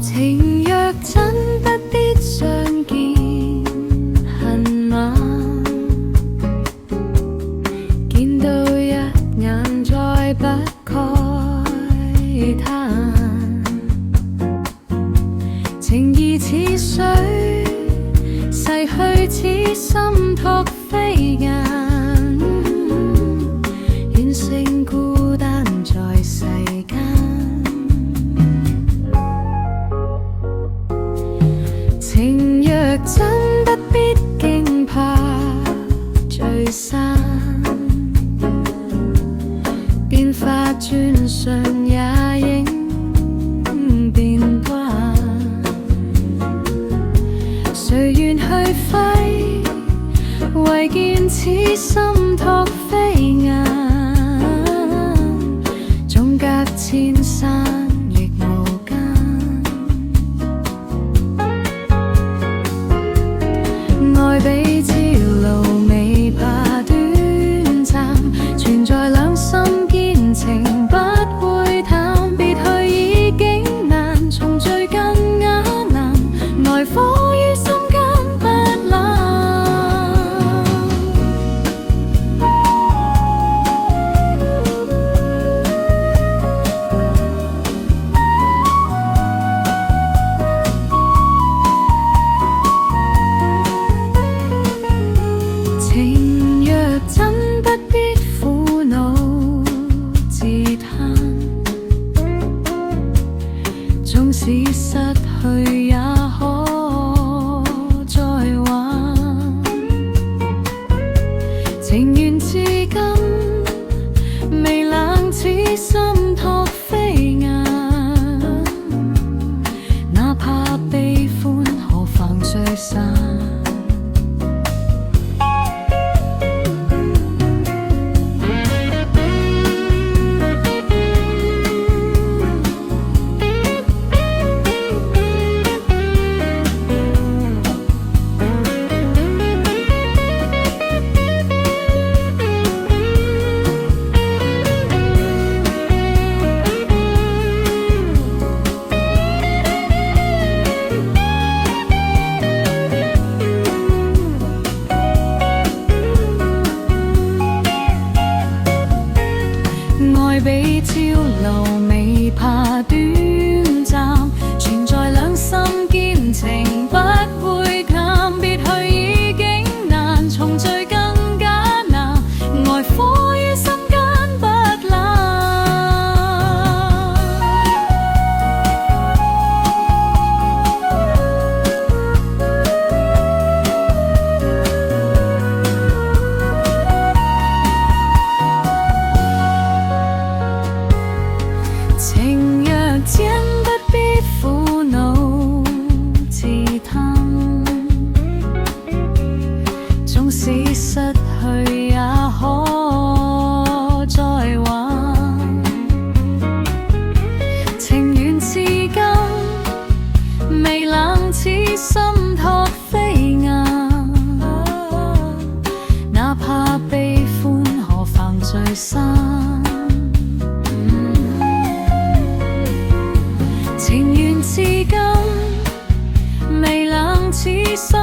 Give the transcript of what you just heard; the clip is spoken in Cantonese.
情若真不必相見恨晚，見到一眼再不慨嘆，情義似水，逝去似心托飛雁，遠勝孤單在世間。情若真不必驚怕聚散，變化轉瞬也應變幻。誰願去揮，唯見此心托飛雁，縱隔千山亦無間。愛比朝露未怕短暫，存在兩心堅情不會淡。別去已經難，重聚更加難，愛火於心間不冷。情若真不必苦惱自嘆，縱使失去也可再挽。情緣至今未冷，此心托飛雁，哪怕悲歡何妨聚散。愛比朝露未怕短暫，存在兩心堅情不會淡。別去已經難，重聚更加難，愛火於心間不冷。情若真不必苦惱自嘆，縱使失去也可再挽。情緣至今未冷，此心托飛雁，哪怕悲歡何妨聚散。情緣至今未冷，此心